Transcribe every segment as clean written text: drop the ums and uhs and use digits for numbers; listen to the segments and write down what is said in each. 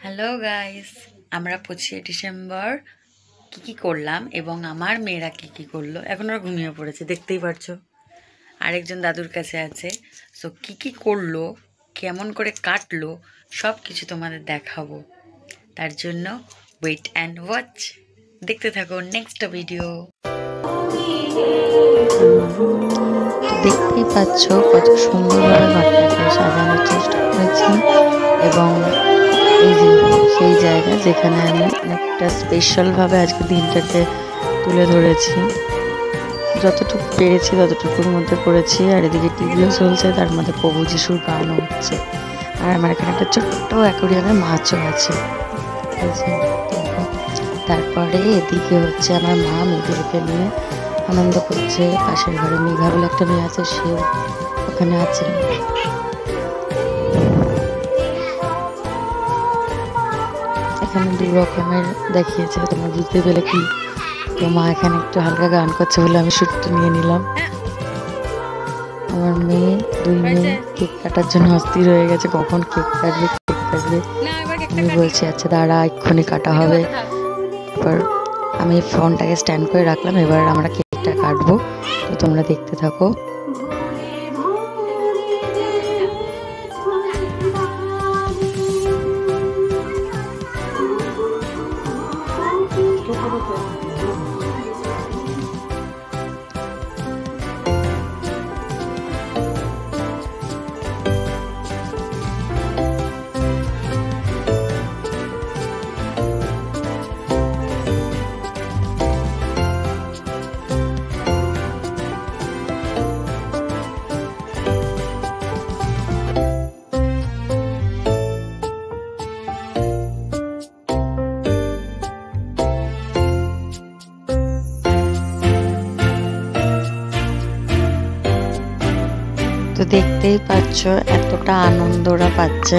Hello guys, আমরা 25 December কি করলাম এবং আমার মেয়েরা কি করলো এখন ওরা ঘুমিয়ে পড়েছে, দেখতেই পারছো। আরেকজন দাদুর কাছে আছে। সো কি করলো, কেমন করে কাটলো, সব কিছু তোমাদের দেখাবো। তার জন্য ওয়েট অ্যান্ড ওয়াচ, দেখতে থাকো নেক্সট ভিডিও। দেখতেই পাচ্ছ কত সুন্দরভাবে ঘরটাকে সাজানোর চেষ্টা করেছি এবং এই যে সেই জায়গা যেখানে আমি অনেকটা স্পেশালভাবে আজকে দিনটাকে তুলে ধরেছি। যতটুকু পেরেছি ততটুকুর মধ্যে করেছি। আর এদিকে টিভিও চলছে, তার মধ্যে প্রভু যিশুর গানও হচ্ছে। আর আমার এখানে একটা ছোট্ট অ্যাকোরিয়ামে মাছও আছে। তারপরে এদিকে হচ্ছে আমার মা মেয়েদেরকে নিয়ে আনন্দ করছে। পাশের ঘরে মেঘা বলে একটা মেয়ে আছে, সেও ওখানে আছে। এখানে দু রকমের দেখিয়েছে, তোমরা বুঝতে পেলে কি? তো মা এখানে একটু হালকা গান করছে বলে আমি শুটটা নিয়ে নিলাম। আমার মেয়ে, দুই মেয়ে কেক কাটার জন্য অস্থির হয়ে গেছে, কখন কেক কাটবে। আমি বলছি আচ্ছা দাঁড়া, এক্ষুনি কাটা হবে। এবার আমি ফোনটাকে স্ট্যান্ড করে রাখলাম, এবার আমরা কেকটা কাটবো। তো তোমরা দেখতে থাকো। তো দেখতেই পাচ্ছ এতটা আনন্দ ওরা পাচ্ছে।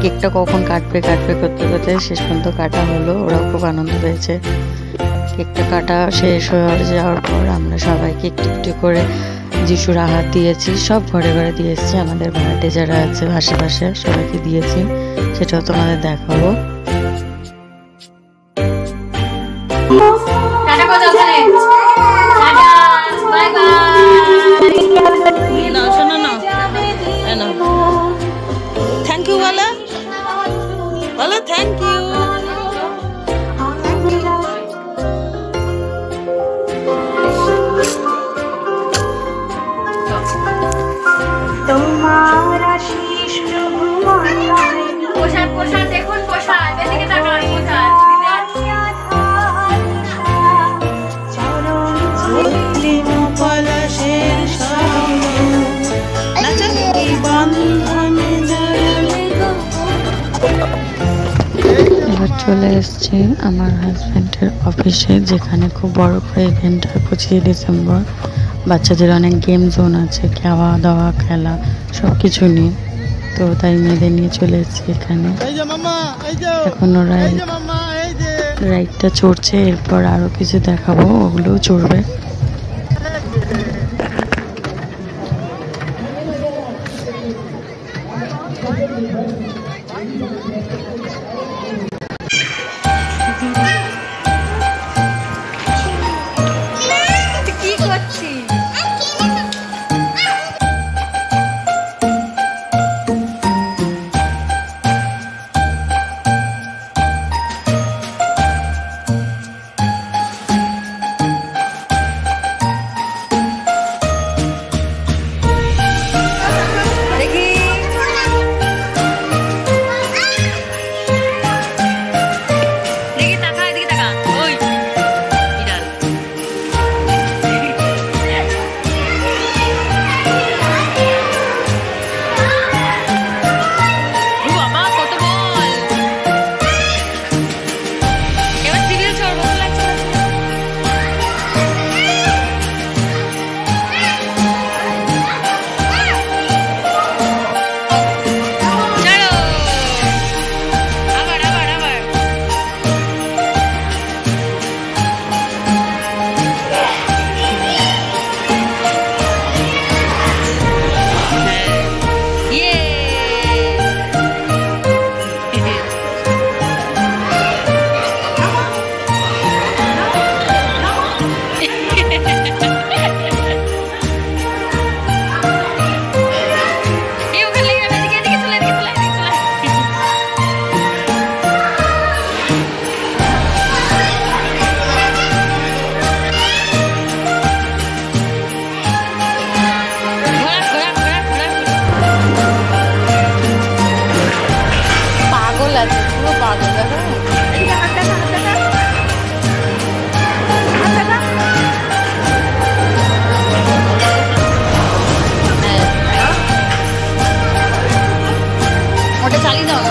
কেকটা কখন কাটবে করতে করতে শেষ পর্যন্ত কাটা হলো। ওরাও খুব আনন্দ পেয়েছে। কেকটা কাটা শেষ হয়ে যাওয়ার পর আমরা সবাইকে একটু একটু করে যিশুর আহার দিয়েছি। সব ঘরে ঘরে দিয়ে এসেছি, আমাদের ভাড়াটে যারা আছে আশেপাশে সবাইকে দিয়েছি, সেটাও তোমাদের দেখাবো। Thank you, Wala. Wala, thank you. তোমার আশীষ প্রভু মাথায় পোশাক পোশাক দেখুন, পোশাক এদিকে তাকান, পোশাক এবার চলে এসছি আমার হাজব্যান্ডের অফিসে, যেখানে খুব বড় করে ইভেন্ট হয় 25 ডিসেম্বর। বাচ্চাদের অনেক গেম জোন আছে, খাওয়া দাওয়া খেলা সব কিছু নিয়ে। তো তাই মেয়েদের নিয়ে চলে এসেছি এখানে। এখন ওরা রাইডটা চড়ছে, এরপর আরও কিছু দেখাবো, ওগুলোও চড়বে। কি করছিস? দেখি পুরো পাগল দেখো। এদিকে হাত দেখা, হাত দেখা। হাত দেখা। ওটা চালিয়ে দাও।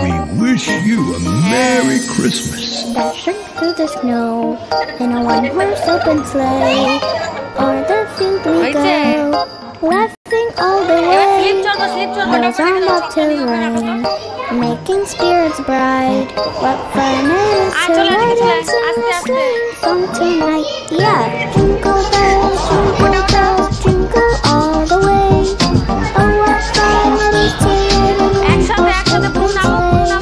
We wish you a Merry Christmas. Dashing through the snow in a one-horse open sleigh. O'er the field we go, laughing all the way. Bells are not to ring, making spirits bright. What fun it is to ride and sing a sleighing song tonight! Yeah, jingle bells, jingle all the way. Oh, what fun it is to ride in a one-horse open sleigh.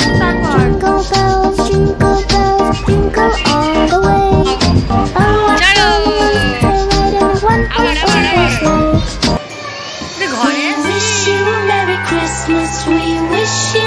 Jingle bells, jingle bells, jingle all the way. Oh, what fun it is to ride in a one-horse open sleigh. ঘরে Wish you a Merry Christmas. We wish you